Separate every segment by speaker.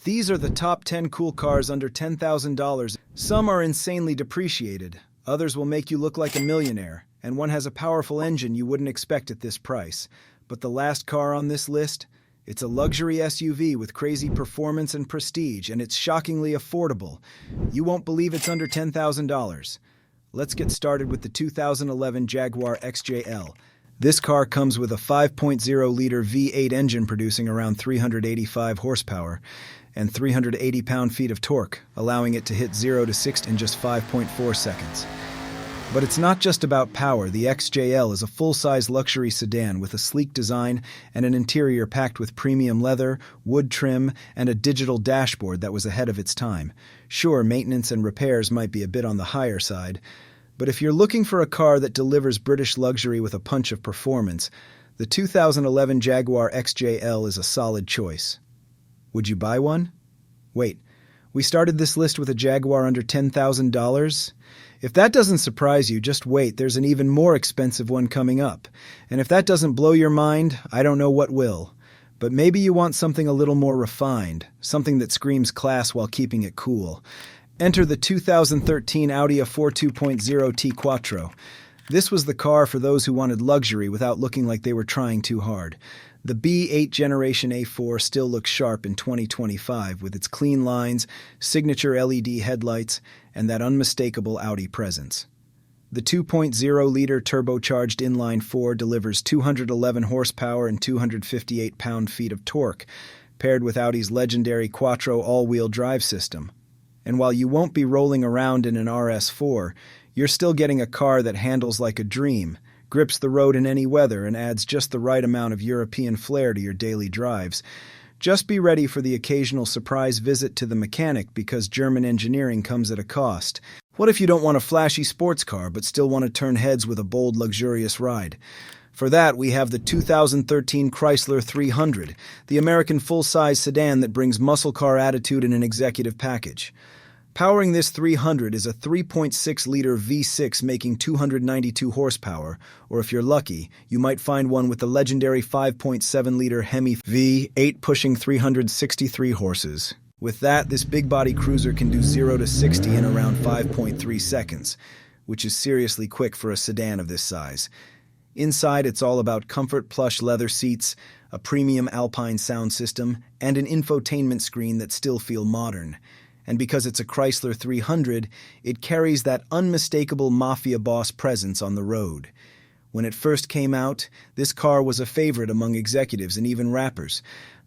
Speaker 1: These are the top 10 cool cars under $10,000. Some are insanely depreciated, others will make you look like a millionaire, and one has a powerful engine you wouldn't expect at this price. But the last car on this list? It's a luxury SUV with crazy performance and prestige, and it's shockingly affordable. You won't believe it's under $10,000. Let's get started with the 2011 Jaguar XJ L. This car comes with a 5.0-liter V8 engine producing around 385 horsepower and 380 pound-feet of torque, allowing it to hit 0 to 60 in just 5.4 seconds. But it's not just about power. The XJL is a full-size luxury sedan with a sleek design and an interior packed with premium leather, wood trim, and a digital dashboard that was ahead of its time. Sure, maintenance and repairs might be a bit on the higher side, but if you're looking for a car that delivers British luxury with a punch of performance, the 2011 Jaguar XJL is a solid choice. Would you buy one? Wait, we started this list with a Jaguar under $10,000? If that doesn't surprise you, just wait, there's an even more expensive one coming up. And if that doesn't blow your mind, I don't know what will. But maybe you want something a little more refined, something that screams class while keeping it cool. Enter the 2013 Audi A4 2.0 Quattro. This was the car for those who wanted luxury without looking like they were trying too hard. The B8 Generation A4 still looks sharp in 2025 with its clean lines, signature LED headlights, and that unmistakable Audi presence. The 2.0-liter turbocharged inline-4 delivers 211 horsepower and 258 pound-feet of torque, paired with Audi's legendary Quattro all-wheel drive system. And while you won't be rolling around in an RS4, you're still getting a car that handles like a dream, grips the road in any weather, and adds just the right amount of European flair to your daily drives. Just be ready for the occasional surprise visit to the mechanic because German engineering comes at a cost. What if you don't want a flashy sports car but still want to turn heads with a bold, luxurious ride? For that, we have the 2013 Chrysler 300, the American full-size sedan that brings muscle car attitude in an executive package. Powering this 300 is a 3.6-liter V6 making 292 horsepower, or if you're lucky, you might find one with the legendary 5.7-liter Hemi V8 pushing 363 horses. With that, this big-body cruiser can do 0 to 60 in around 5.3 seconds, which is seriously quick for a sedan of this size. Inside, it's all about comfort, plush leather seats, a premium Alpine sound system, and an infotainment screen that still feel modern. And because it's a Chrysler 300, it carries that unmistakable mafia boss presence on the road. When it first came out, this car was a favorite among executives and even rappers.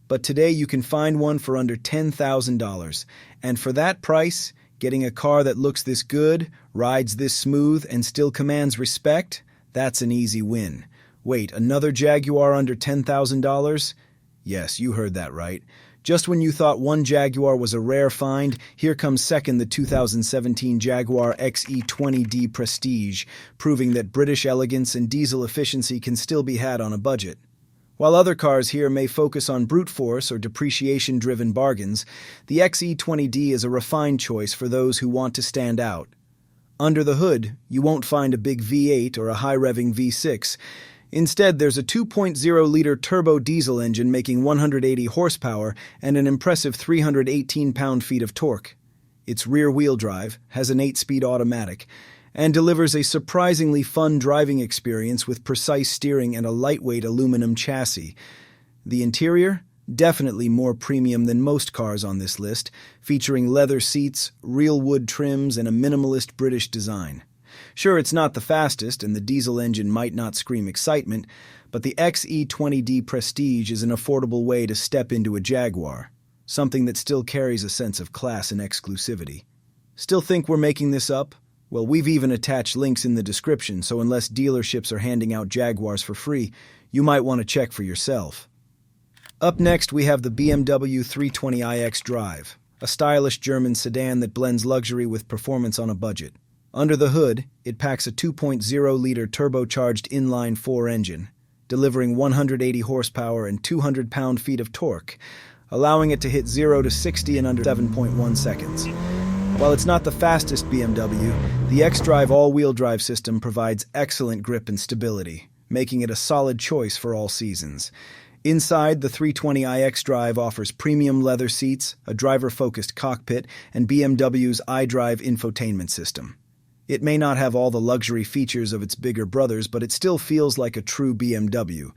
Speaker 1: But today you can find one for under $10,000. And for that price, getting a car that looks this good, rides this smooth, and still commands respect, that's an easy win. Wait, another Jaguar under $10,000? Yes, you heard that right. Just when you thought one Jaguar was a rare find, here comes second the 2017 Jaguar XE20D Prestige, proving that British elegance and diesel efficiency can still be had on a budget. While other cars here may focus on brute force or depreciation-driven bargains, the XE20D is a refined choice for those who want to stand out. Under the hood, you won't find a big V8 or a high-revving V6. Instead, there's a 2.0-liter turbo diesel engine making 180 horsepower and an impressive 318 pound-feet of torque. It's rear-wheel drive, has an 8-speed automatic, and delivers a surprisingly fun driving experience with precise steering and a lightweight aluminum chassis. The interior? Definitely more premium than most cars on this list, featuring leather seats, real wood trims, and a minimalist British design. Sure, it's not the fastest, and the diesel engine might not scream excitement, but the XE20D Prestige is an affordable way to step into a Jaguar, something that still carries a sense of class and exclusivity. Still think we're making this up? Well, we've even attached links in the description, so unless dealerships are handing out Jaguars for free, you might want to check for yourself. Up next, we have the BMW 320i xDrive, a stylish German sedan that blends luxury with performance on a budget. Under the hood, it packs a 2.0-liter turbocharged inline-4 engine, delivering 180 horsepower and 200 pound-feet of torque, allowing it to hit 0 to 60 in under 7.1 seconds. While it's not the fastest BMW, the xDrive all-wheel drive system provides excellent grip and stability, making it a solid choice for all seasons. Inside, the 320i xDrive offers premium leather seats, a driver-focused cockpit, and BMW's iDrive infotainment system. It may not have all the luxury features of its bigger brothers, but it still feels like a true BMW.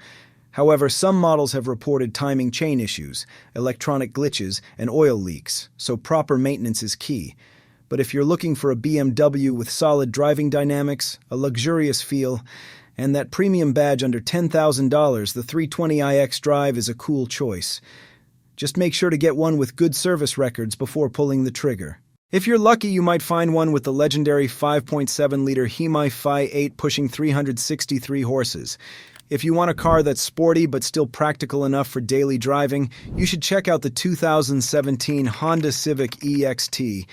Speaker 1: However, some models have reported timing chain issues, electronic glitches, and oil leaks, so proper maintenance is key. But if you're looking for a BMW with solid driving dynamics, a luxurious feel, and that premium badge under $10,000, the 320i xDrive is a cool choice. Just make sure to get one with good service records before pulling the trigger. If you're lucky, you might find one with the legendary 5.7-liter Hemi Phi 8 pushing 363 horses. If you want a car that's sporty but still practical enough for daily driving, you should check out the 2017 Honda Civic EXT.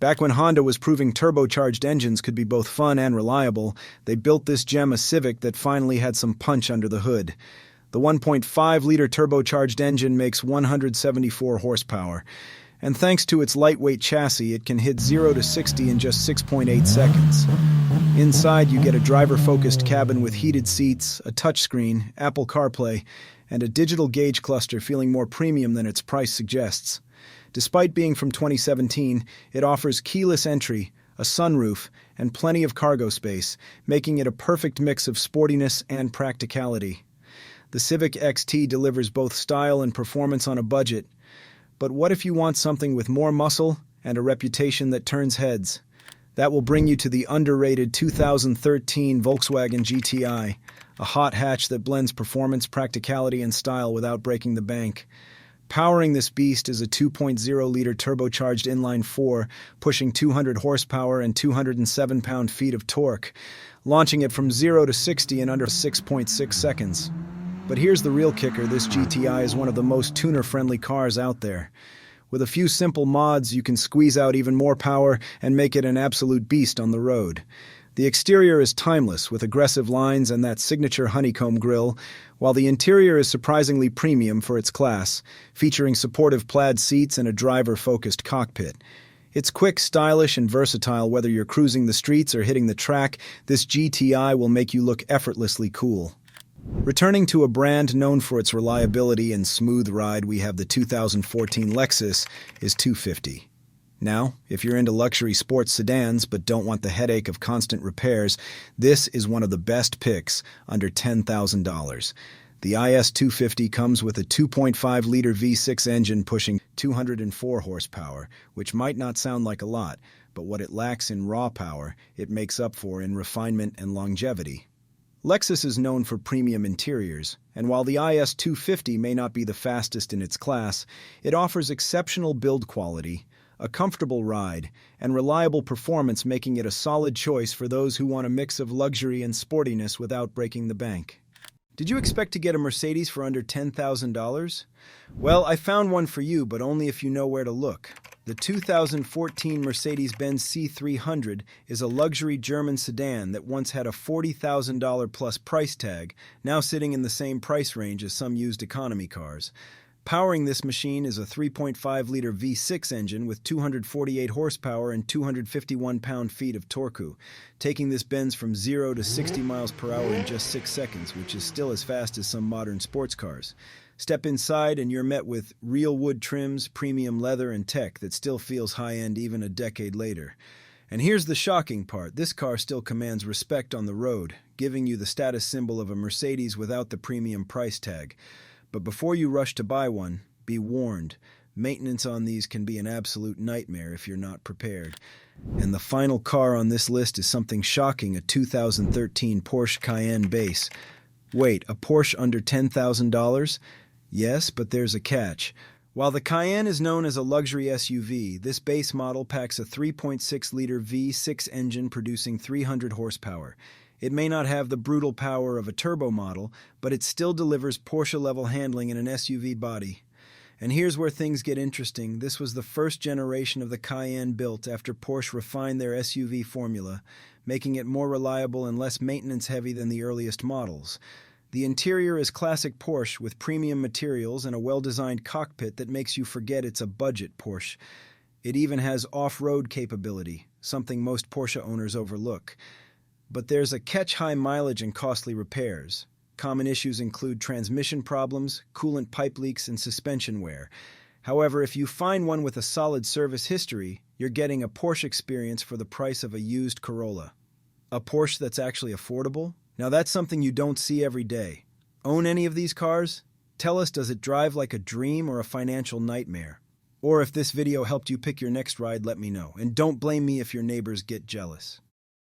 Speaker 1: Back when Honda was proving turbocharged engines could be both fun and reliable, they built this gem a Civic that finally had some punch under the hood. The 1.5-liter turbocharged engine makes 174 horsepower. And thanks to its lightweight chassis, it can hit 0 to 60 in just 6.8 seconds. Inside, you get a driver-focused cabin with heated seats, a touchscreen, Apple CarPlay, and a digital gauge cluster feeling more premium than its price suggests. Despite being from 2017, it offers keyless entry, a sunroof, and plenty of cargo space, making it a perfect mix of sportiness and practicality. The Civic XT delivers both style and performance on a budget. But what if you want something with more muscle and a reputation that turns heads? That will bring you to the underrated 2013 Volkswagen GTI, a hot hatch that blends performance, practicality, and style without breaking the bank. Powering this beast is a 2.0-liter turbocharged inline-4, pushing 200 horsepower and 207 pound-feet of torque, launching it from 0 to 60 in under 6.6 seconds. But here's the real kicker: this GTI is one of the most tuner-friendly cars out there. With a few simple mods, you can squeeze out even more power and make it an absolute beast on the road. The exterior is timeless, with aggressive lines and that signature honeycomb grille, while the interior is surprisingly premium for its class, featuring supportive plaid seats and a driver-focused cockpit. It's quick, stylish, and versatile. Whether you're cruising the streets or hitting the track, this GTI will make you look effortlessly cool. Returning to a brand known for its reliability and smooth ride, we have the 2014 Lexus IS 250. Now, if you're into luxury sports sedans but don't want the headache of constant repairs, this is one of the best picks under $10,000. The IS 250 comes with a 2.5-liter V6 engine pushing 204 horsepower, which might not sound like a lot, but what it lacks in raw power, it makes up for in refinement and longevity. Lexus is known for premium interiors, and while the IS 250 may not be the fastest in its class, it offers exceptional build quality, a comfortable ride, and reliable performance, making it a solid choice for those who want a mix of luxury and sportiness without breaking the bank. Did you expect to get a Mercedes for under $10,000? Well, I found one for you, but only if you know where to look. The 2014 Mercedes-Benz C300 is a luxury German sedan that once had a $40,000 plus price tag, now sitting in the same price range as some used economy cars. Powering this machine is a 3.5-liter V6 engine with 248 horsepower and 251 pound-feet of torque, taking this Benz from 0 to 60 miles per hour in just 6 seconds, which is still as fast as some modern sports cars. Step inside and you're met with real wood trims, premium leather, and tech that still feels high-end even a decade later. And here's the shocking part: this car still commands respect on the road, giving you the status symbol of a Mercedes without the premium price tag. But before you rush to buy one, be warned. Maintenance on these can be an absolute nightmare if you're not prepared. And the final car on this list is something shocking: a 2013 Porsche Cayenne base. Wait, a Porsche under $10,000? Yes, but there's a catch. While the Cayenne is known as a luxury SUV, this base model packs a 3.6-liter V6 engine producing 300 horsepower. It may not have the brutal power of a turbo model, but it still delivers Porsche-level handling in an SUV body. And here's where things get interesting. This was the first generation of the Cayenne built after Porsche refined their SUV formula, making it more reliable and less maintenance-heavy than the earliest models. The interior is classic Porsche with premium materials and a well-designed cockpit that makes you forget it's a budget Porsche. It even has off-road capability, something most Porsche owners overlook. But there's a catch: high mileage and costly repairs. Common issues include transmission problems, coolant pipe leaks, and suspension wear. However, if you find one with a solid service history, you're getting a Porsche experience for the price of a used Corolla. A Porsche that's actually affordable? Now that's something you don't see every day. Own any of these cars? Tell us, does it drive like a dream or a financial nightmare? Or if this video helped you pick your next ride, let me know. And don't blame me if your neighbors get jealous.